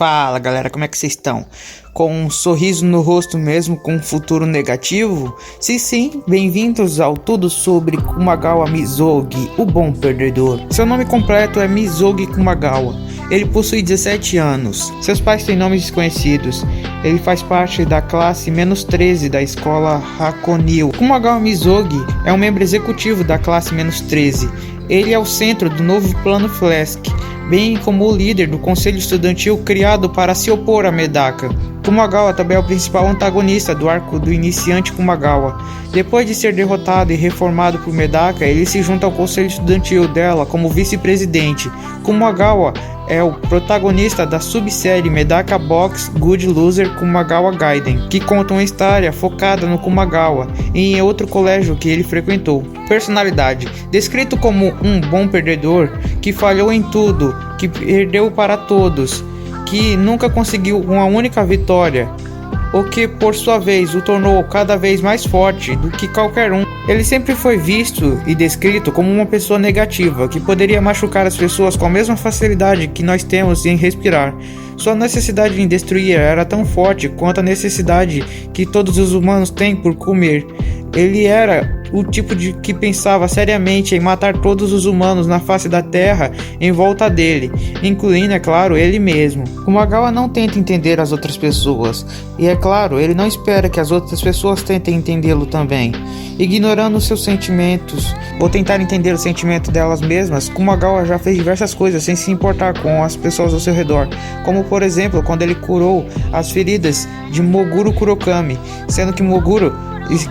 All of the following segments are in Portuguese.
Fala galera, como é que vocês estão? Com um sorriso no rosto mesmo com um futuro negativo? Sim, bem-vindos ao Tudo sobre Kumagawa Mizogi, o bom perdedor. Seu nome completo é Mizogi Kumagawa. Ele possui 17 anos. Seus pais têm nomes desconhecidos. Ele faz parte da classe -13 da escola Hakonil. Kumagawa Mizogi é um membro executivo da classe -13. Ele é o centro do novo plano Flask, bem como o líder do conselho estudantil criado para se opor a Medaka. Kumagawa também é o principal antagonista do arco do iniciante Kumagawa. Depois de ser derrotado e reformado por Medaka, ele se junta ao conselho estudantil dela como vice-presidente. Kumagawa é o protagonista da subsérie Medaka Box Good Loser Kumagawa Gaiden, que conta uma história focada no Kumagawa e em outro colégio que ele frequentou. Personalidade: descrito como um bom perdedor, que falhou em tudo, que perdeu para todos, que nunca conseguiu uma única vitória, o que por sua vez o tornou cada vez mais forte do que qualquer um. Ele sempre foi visto e descrito como uma pessoa negativa, que poderia machucar as pessoas com a mesma facilidade que nós temos em respirar. Sua necessidade em destruir era tão forte quanto a necessidade que todos os humanos têm por comer. Ele era o tipo de que pensava seriamente em matar todos os humanos na face da terra em volta dele, incluindo, é claro, ele mesmo. Kumagawa não tenta entender as outras pessoas, e é claro, ele não espera que as outras pessoas tentem entendê-lo também. Ignorando seus sentimentos, ou tentar entender o sentimento delas mesmas, Kumagawa já fez diversas coisas sem se importar com as pessoas ao seu redor, como por exemplo, quando ele curou as feridas de Moguro Kurokami, sendo que Moguro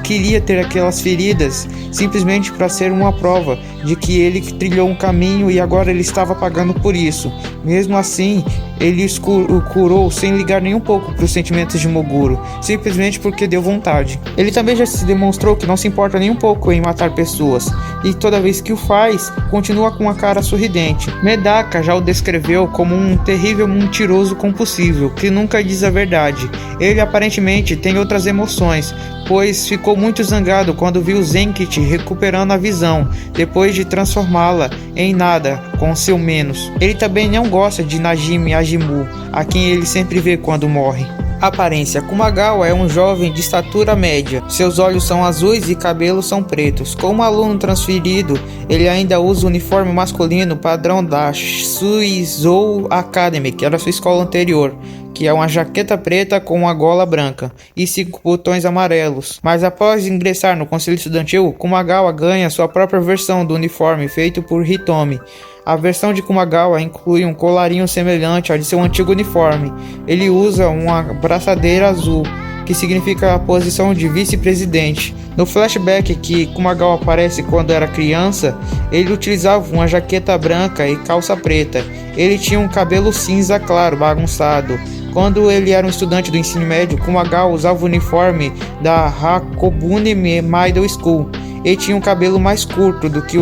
queria ter aquelas feridas simplesmente para ser uma prova de que ele trilhou um caminho e agora ele estava pagando por isso. Mesmo assim, ele o curou sem ligar nem um pouco para os sentimentos de Moguro, simplesmente porque deu vontade. Ele também já se demonstrou que não se importa nem um pouco em matar pessoas, e toda vez que o faz, continua com uma cara sorridente. Medaka já o descreveu como um terrível mentiroso compulsivo, que nunca diz a verdade. Ele aparentemente tem outras emoções, pois ficou muito zangado quando viu Zenkichi recuperando a visão, depois de transformá-la em nada com seu menos. Ele também não gosta de Najimi Ajimu, a quem ele sempre vê quando morre. Aparência: Kumagawa é um jovem de estatura média, seus olhos são azuis e cabelos são pretos. Como aluno transferido, ele ainda usa o uniforme masculino padrão da Suizou Academy, que era a sua escola anterior, que é uma jaqueta preta com uma gola branca e 5 botões amarelos. Mas após ingressar no conselho estudantil, Kumagawa ganha sua própria versão do uniforme feito por Hitomi. A versão de Kumagawa inclui um colarinho semelhante ao de seu antigo uniforme. Ele usa uma braçadeira azul, que significa a posição de vice-presidente. No flashback que Kumagawa aparece quando era criança, ele utilizava uma jaqueta branca e calça preta. Ele tinha um cabelo cinza claro, bagunçado. Quando ele era um estudante do ensino médio, Kumagawa usava o uniforme da Hakobune Middle School. Ele tinha um cabelo mais curto do que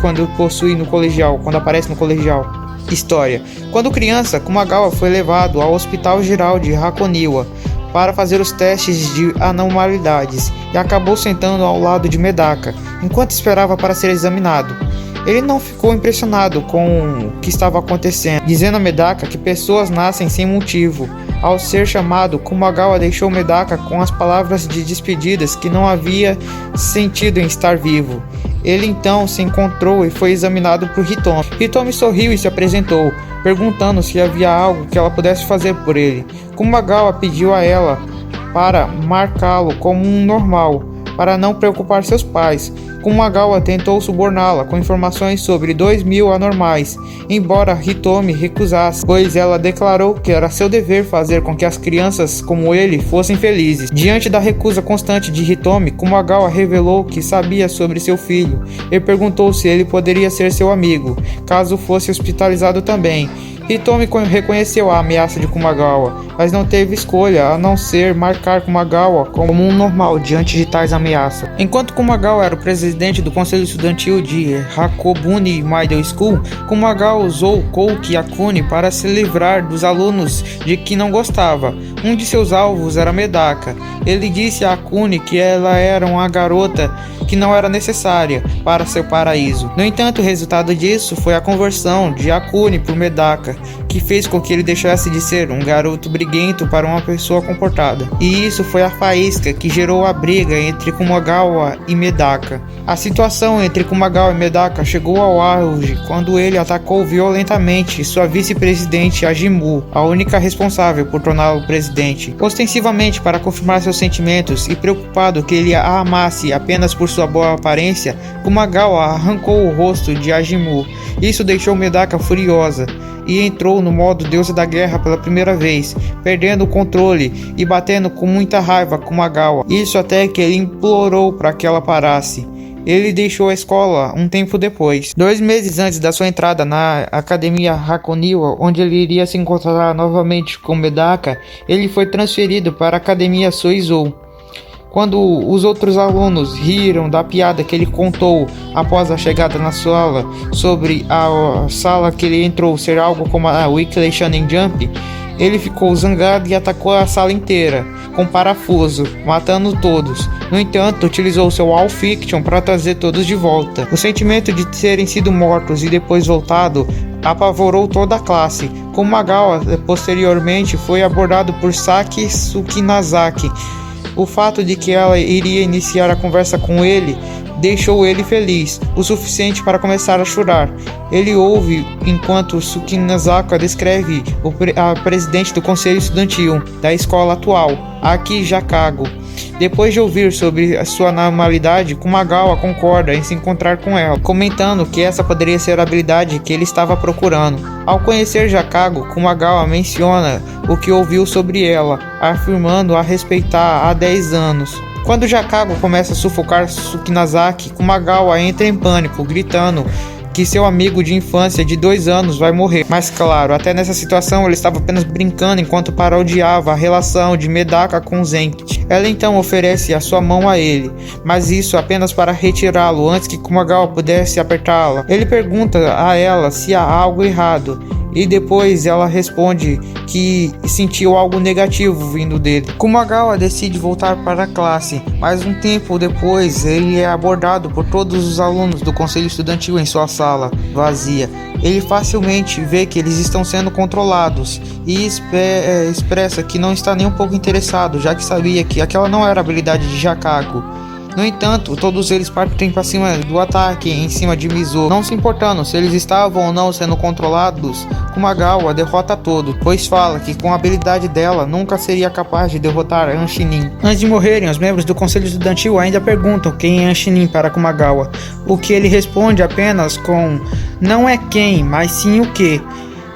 quando possui no colegial, quando aparece no colegial. História: quando criança, Kumagawa foi levado ao Hospital Geral de Hakoniwa para fazer os testes de anormalidades e acabou sentando ao lado de Medaka, enquanto esperava para ser examinado. Ele não ficou impressionado com o que estava acontecendo, dizendo a Medaka que pessoas nascem sem motivo. Ao ser chamado, Kumagawa deixou Medaka com as palavras de despedidas que não havia sentido em estar vivo. Ele então se encontrou e foi examinado por Hitomi. Hitomi sorriu e se apresentou, perguntando se havia algo que ela pudesse fazer por ele. Kumagawa pediu a ela para marcá-lo como um normal, para não preocupar seus pais. Kumagawa tentou suborná-la com informações sobre 2.000 anormais, embora Hitomi recusasse, pois ela declarou que era seu dever fazer com que as crianças como ele fossem felizes. Diante da recusa constante de Hitomi, Kumagawa revelou que sabia sobre seu filho e perguntou se ele poderia ser seu amigo, caso fosse hospitalizado também. Hitomi reconheceu a ameaça de Kumagawa, mas não teve escolha a não ser marcar Kumagawa como um normal diante de tais ameaças. Enquanto Kumagawa era o presidente do conselho estudantil de Hakobune Middle School, Kumagawa usou Kouki Akune para se livrar dos alunos de que não gostava. Um de seus alvos era Medaka. Ele disse a Akune que ela era uma garota que não era necessária para seu paraíso. No entanto, o resultado disso foi a conversão de Akune por Medaka, que fez com que ele deixasse de ser um garoto briguento para uma pessoa comportada. E isso foi a faísca que gerou a briga entre Kumagawa e Medaka. A situação entre Kumagawa e Medaka chegou ao auge quando ele atacou violentamente sua vice-presidente Ajimu, a única responsável por torná-lo presidente. Ostensivamente para confirmar seus sentimentos e preocupado que ele a amasse apenas por sua boa aparência, Kumagawa arrancou o rosto de Ajimu. Isso deixou Medaka furiosa e entrou no modo deusa da guerra pela primeira vez, perdendo o controle e batendo com muita raiva Kumagawa. Isso até que ele implorou para que ela parasse. Ele deixou a escola um tempo depois. 2 meses antes da sua entrada na Academia Hakoniwa, onde ele iria se encontrar novamente com Medaka, ele foi transferido para a Academia Soizou. Quando os outros alunos riram da piada que ele contou após a chegada na sala sobre a sala que ele entrou ser algo como a Weekly Shonen Jump, ele ficou zangado e atacou a sala inteira com parafuso, matando todos. No entanto, utilizou seu All Fiction para trazer todos de volta. O sentimento de terem sido mortos e depois voltado apavorou toda a classe. Kumagawa posteriormente foi abordado por Saki Tsukinazaki. O fato de que ela iria iniciar a conversa com ele deixou ele feliz, o suficiente para começar a chorar. Ele ouve enquanto Tsukinazaki descreve a presidente do conselho estudantil da escola atual, Aki Jakago. Depois de ouvir sobre a sua normalidade, Kumagawa concorda em se encontrar com ela, comentando que essa poderia ser a habilidade que ele estava procurando. Ao conhecer Jakago, Kumagawa menciona o que ouviu sobre ela, afirmando a respeitar há 10 anos. Quando Jakago começa a sufocar Tsukinazaki, Kumagawa entra em pânico, gritando que seu amigo de infância de 2 anos vai morrer. Mas claro, até nessa situação ele estava apenas brincando enquanto parodiava a relação de Medaka com Zenki. Ela então oferece a sua mão a ele, mas isso apenas para retirá-lo antes que Kumagawa pudesse apertá-la. Ele pergunta a ela se há algo errado, e depois ela responde que sentiu algo negativo vindo dele. Kumagawa decide voltar para a classe, mas um tempo depois ele é abordado por todos os alunos do conselho estudantil em sua sala vazia. Ele facilmente vê que eles estão sendo controlados e expressa que não está nem um pouco interessado, já que sabia que aquela não era a habilidade de Jakago. No entanto, todos eles partem para cima do ataque em cima de Mizo, não se importando se eles estavam ou não sendo controlados. Kumagawa derrota todos, pois fala que com a habilidade dela nunca seria capaz de derrotar Anshinin. Antes de morrerem, os membros do conselho estudantil ainda perguntam quem é Anshinin para Kumagawa, o que ele responde apenas com "não é quem, mas sim o que".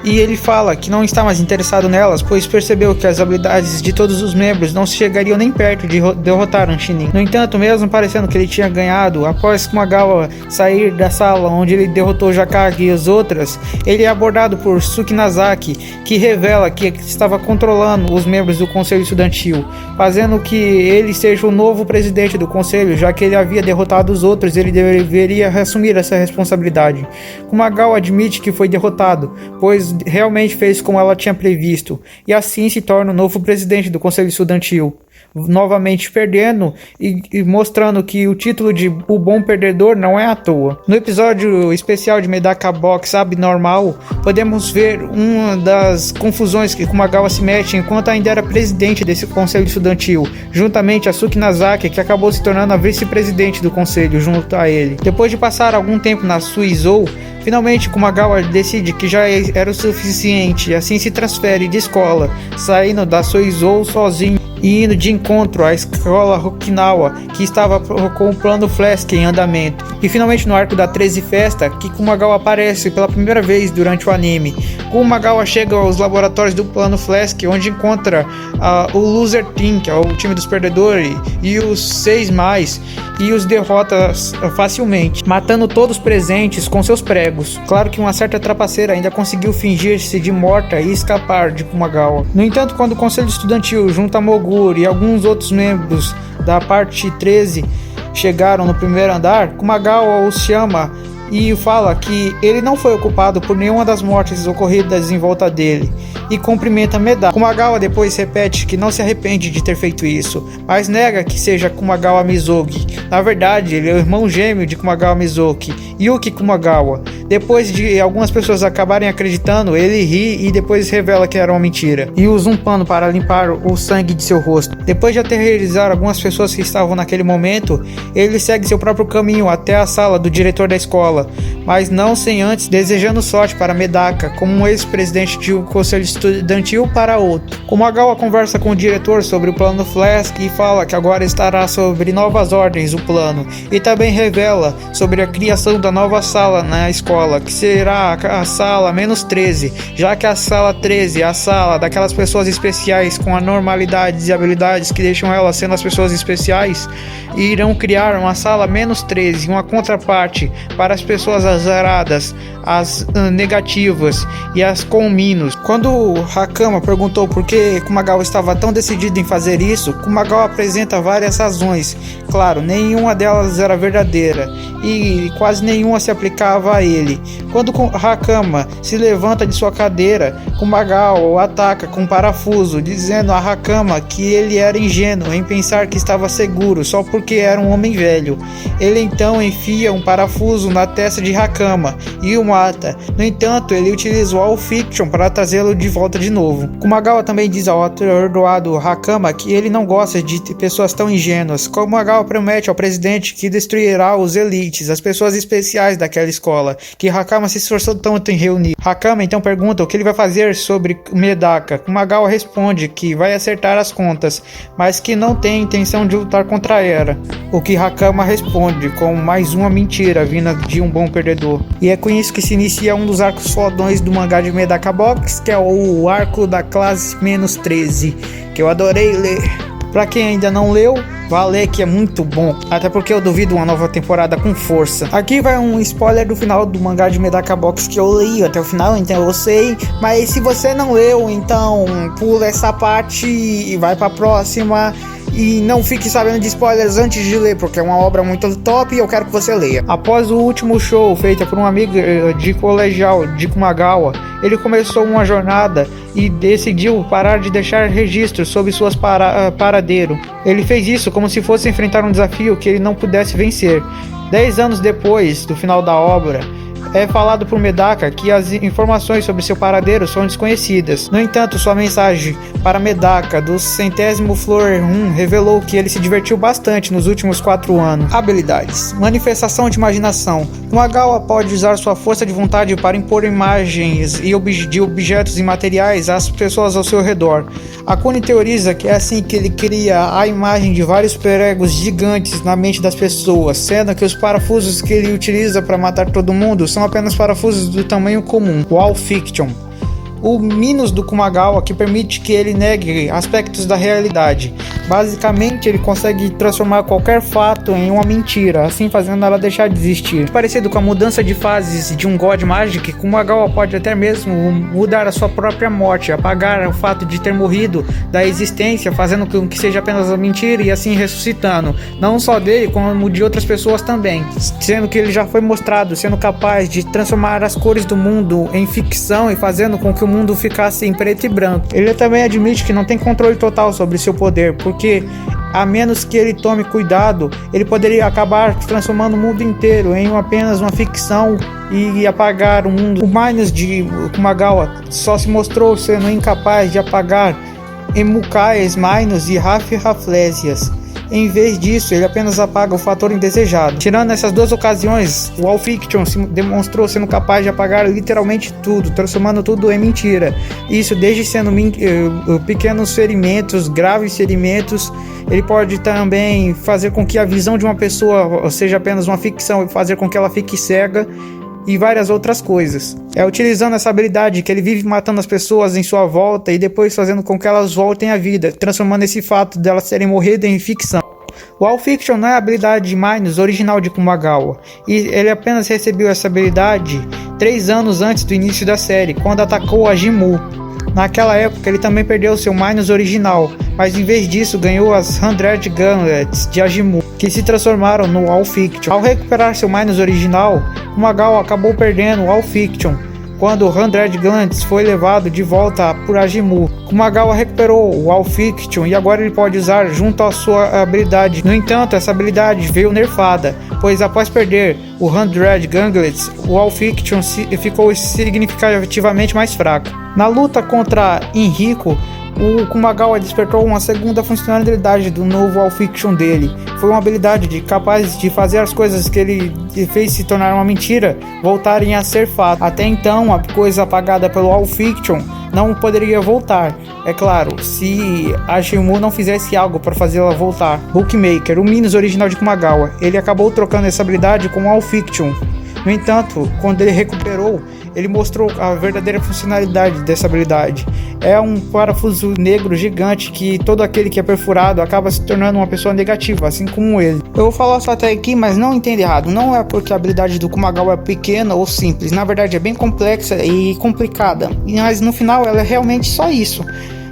E ele fala que não está mais interessado nelas, pois percebeu que as habilidades de todos os membros não chegariam nem perto de derrotar Anshinin. No entanto, mesmo parecendo que ele tinha ganhado, após Kumagawa sair da sala onde ele derrotou Jakage e as outras, ele é abordado por Tsukinazaki, que revela que estava controlando os membros do conselho estudantil, fazendo que ele seja o novo presidente do conselho, já que ele havia derrotado os outros, ele deveria assumir essa responsabilidade. Kumagawa admite que foi derrotado, pois realmente fez como ela tinha previsto, e assim se torna o novo presidente do conselho estudantil, novamente perdendo e mostrando que o título de O Bom Perdedor não é à toa. No episódio especial de Medaka Box Abnormal, podemos ver uma das confusões que Kumagawa se mete enquanto ainda era presidente desse conselho estudantil, juntamente a Tsukinazaki, que acabou se tornando a vice-presidente do conselho junto a ele. Depois de passar algum tempo na Suizou, finalmente Kumagawa decide que já era o suficiente e assim se transfere de escola, saindo da Soizou sozinho e indo de encontro à escola Okinawa, que estava com o plano Flask em andamento. E finalmente no arco da 13 Festa, que Kumagawa aparece pela primeira vez durante o anime. Kumagawa chega aos laboratórios do plano Flask, onde encontra o Loser Team, que é o time dos perdedores, e os 6+, e os derrota facilmente, matando todos presentes com seus pregos. Claro que uma certa trapaceira ainda conseguiu fingir-se de morta e escapar de Kumagawa. No entanto, quando o conselho estudantil junta Moguri e alguns outros membros da parte 13 chegaram no primeiro andar, Kumagawa os chama e fala que ele não foi ocupado por nenhuma das mortes ocorridas em volta dele e cumprimenta Medaka. Kumagawa depois repete que não se arrepende de ter feito isso, mas nega que seja Kumagawa Mizogi. Na verdade, ele é o irmão gêmeo de Kumagawa Mizoki, Yuki Kumagawa. Depois de algumas pessoas acabarem acreditando, ele ri e depois revela que era uma mentira e usa um pano para limpar o sangue de seu rosto. Depois de aterrorizar algumas pessoas que estavam naquele momento, ele segue seu próprio caminho até a sala do diretor da escola, mas não sem antes desejando sorte para Medaka, como um ex-presidente de um conselho estudantil para outro. Kumagawa conversa com o diretor sobre o plano Flask e fala que agora estará sobre novas ordens o plano, e também revela sobre a criação da nova sala na escola, que será a sala -13, já que a sala 13 é a sala daquelas pessoas especiais com anormalidades e habilidades que deixam elas sendo as pessoas especiais, e irão criar uma sala -13, uma contraparte para as pessoas azaradas, as negativas e as com menos. Quando Hakama perguntou por que Kumagawa estava tão decidido em fazer isso, Kumagawa apresenta várias razões. Claro, nenhuma delas era verdadeira e quase nenhuma se aplicava a ele. Quando Hakama se levanta de sua cadeira, Kumagawa o ataca com um parafuso, dizendo a Hakama que ele era ingênuo em pensar que estava seguro só porque era um homem velho. Ele então enfia um parafuso na testa de Hakama e o mata. No entanto, ele utiliza o All Fiction para trazê-lo de volta de novo. Kumagawa também diz ao atordoado Hakama que ele não gosta de pessoas tão ingênuas. Kumagawa promete ao presidente que destruirá os elites, as pessoas especiais daquela escola, que Hakama se esforçou tanto em reunir. Hakama então pergunta o que ele vai fazer sobre Medaka. Kumagawa responde que vai acertar as contas, mas que não tem intenção de lutar contra ela. O que Hakama responde com mais uma mentira vinda de um bom perdedor. E é com isso que se inicia um dos arcos fodões do mangá de Medaka Box, que é o arco da classe -13, que eu adorei ler. Pra quem ainda não leu, vá ler que é muito bom, até porque eu duvido uma nova temporada com força. Aqui vai um spoiler do final do mangá de Medaka Box que eu li até o final, então eu sei, mas se você não leu, então pula essa parte e vai pra próxima. E não fique sabendo de spoilers antes de ler, porque é uma obra muito top e eu quero que você leia. Após o último show feito por um amigo de colegial de Kumagawa, ele começou uma jornada e decidiu parar de deixar registros sobre suas paradeiro. Ele fez isso como se fosse enfrentar um desafio que ele não pudesse vencer. 10 anos depois do final da obra, é falado por Medaka que as informações sobre seu paradeiro são desconhecidas. No entanto, sua mensagem para Medaka do 100º Floor 1 revelou que ele se divertiu bastante nos últimos 4 anos. Habilidades: manifestação de imaginação. Kumagawa pode usar sua força de vontade para impor imagens de objetos e materiais às pessoas ao seu redor. Akune teoriza que é assim que ele cria a imagem de vários pregos gigantes na mente das pessoas, sendo que os parafusos que ele utiliza para matar todo mundo são apenas parafusos do tamanho comum, o All Fiction. O Minus do Kumagawa, que permite que ele negue aspectos da realidade. Basicamente, ele consegue transformar qualquer fato em uma mentira, assim fazendo ela deixar de existir. Parecido com a mudança de fases de um God Magic, Kumagawa pode até mesmo mudar a sua própria morte, apagar o fato de ter morrido da existência, fazendo com que seja apenas uma mentira e assim ressuscitando, não só dele, como de outras pessoas também. Sendo que ele já foi mostrado sendo capaz de transformar as cores do mundo em ficção e fazendo com que o mundo ficasse em preto e branco. Ele também admite que não tem controle total sobre seu poder, porque a menos que ele tome cuidado, ele poderia acabar transformando o mundo inteiro em apenas uma ficção e apagar o mundo. O Minus de Kumagawa só se mostrou sendo incapaz de apagar Emukais Minus e Raflésias. Em vez disso, ele apenas apaga o fator indesejado. Tirando essas duas ocasiões, o All Fiction se demonstrou sendo capaz de apagar literalmente tudo, transformando tudo em mentira. Isso desde sendo pequenos ferimentos, graves ferimentos. Ele pode também fazer com que a visão de uma pessoa seja apenas uma ficção e fazer com que ela fique cega, e várias outras coisas. É utilizando essa habilidade que ele vive matando as pessoas em sua volta e depois fazendo com que elas voltem à vida, transformando esse fato delas terem morrido em ficção. O All Fiction não é a habilidade de Minus original de Kumagawa, e ele apenas recebeu essa habilidade 3 anos antes do início da série, quando atacou a Jimu. Naquela época ele também perdeu seu Minus original, mas em vez disso ganhou as 100 Gauntlets de Ajimu, que se transformaram no All Fiction. Ao recuperar seu Minus original, Kumagal acabou perdendo o All Fiction quando o Undead Gantz foi levado de volta por Ajimu. Kumagal recuperou o All Fiction e agora ele pode usar junto à sua habilidade. No entanto, essa habilidade veio nerfada, pois após perder o Undead Gantz, o All Fiction ficou significativamente mais fraco. Na luta contra Enrico, o Kumagal despertou uma segunda funcionalidade do novo All Fiction dele. Foi uma habilidade capaz de fazer as coisas que ele fez se tornar uma mentira voltarem a ser fato. Até então, a coisa apagada pelo All Fiction não poderia voltar. É claro, se a Ajimu não fizesse algo para fazê-la voltar. Bookmaker, o Minus original de Kumagal, ele acabou trocando essa habilidade com o All Fiction. No entanto, quando ele recuperou, ele mostrou a verdadeira funcionalidade dessa habilidade. É um parafuso negro gigante que todo aquele que é perfurado acaba se tornando uma pessoa negativa, assim como ele. Eu vou falar só até aqui, mas não entenda errado. Não é porque a habilidade do Kumagal é pequena ou simples. Na verdade é bem complexa e complicada. Mas no final ela é realmente só isso.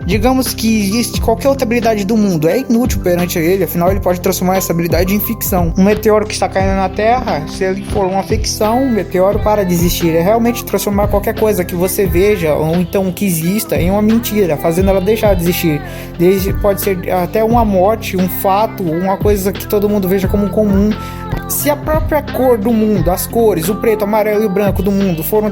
Digamos que existe qualquer outra habilidade do mundo, é inútil perante ele, afinal ele pode transformar essa habilidade em ficção. Um meteoro que está caindo na Terra, se ele for uma ficção, o meteoro para de existir. É realmente transformar qualquer coisa que você veja, ou então que exista, em uma mentira, fazendo ela deixar de existir. Pode ser até uma morte, um fato, uma coisa que todo mundo veja como comum. Se a própria cor do mundo, as cores, o preto, o amarelo e o branco do mundo foram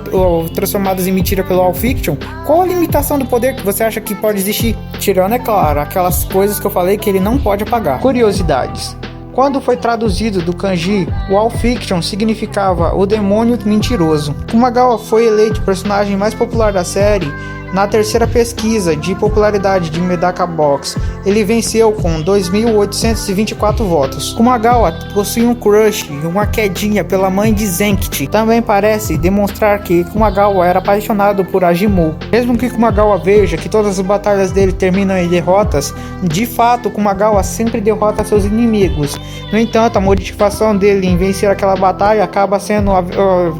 transformadas em mentira pelo All Fiction, qual a limitação do poder que você acha que pode existir? Tirando, é claro, aquelas coisas que eu falei que ele não pode apagar. Curiosidades. Quando foi traduzido do kanji, o All Fiction significava o demônio mentiroso. Kumagal foi eleito o personagem mais popular da série na terceira pesquisa de popularidade de Medaka Box. Ele venceu com 2.824 votos. Kumagal possui um crush, uma quedinha pela mãe de Zenkichi. Também parece demonstrar que Kumagal era apaixonado por Ajimu. Mesmo que Kumagal veja que todas as batalhas dele terminam em derrotas, de fato Kumagal sempre derrota seus inimigos. No entanto, a motivação dele em vencer aquela batalha acaba sendo a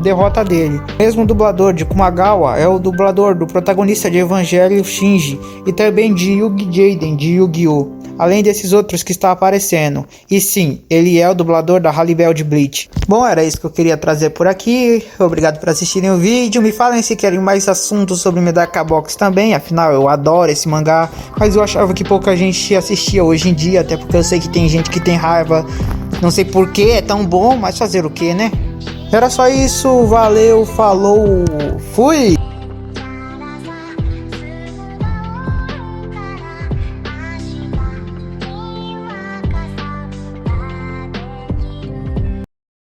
derrota dele. O mesmo dublador de Kumagal é o dublador do protagonista de Evangelho Shinji e também de Yugi Jaden de Yu-Gi-Oh! Além desses outros que está aparecendo. E sim, ele é o dublador da Haribel de Bleach. Bom, era isso que eu queria trazer por aqui. Obrigado por assistirem o vídeo. Me falem se querem mais assuntos sobre Medaka Box também. Afinal, eu adoro esse mangá. Mas eu achava que pouca gente assistia hoje em dia. Até porque eu sei que tem gente que tem raiva. Não sei por que é tão bom, mas fazer o que, né? Era só isso. Valeu, falou, fui!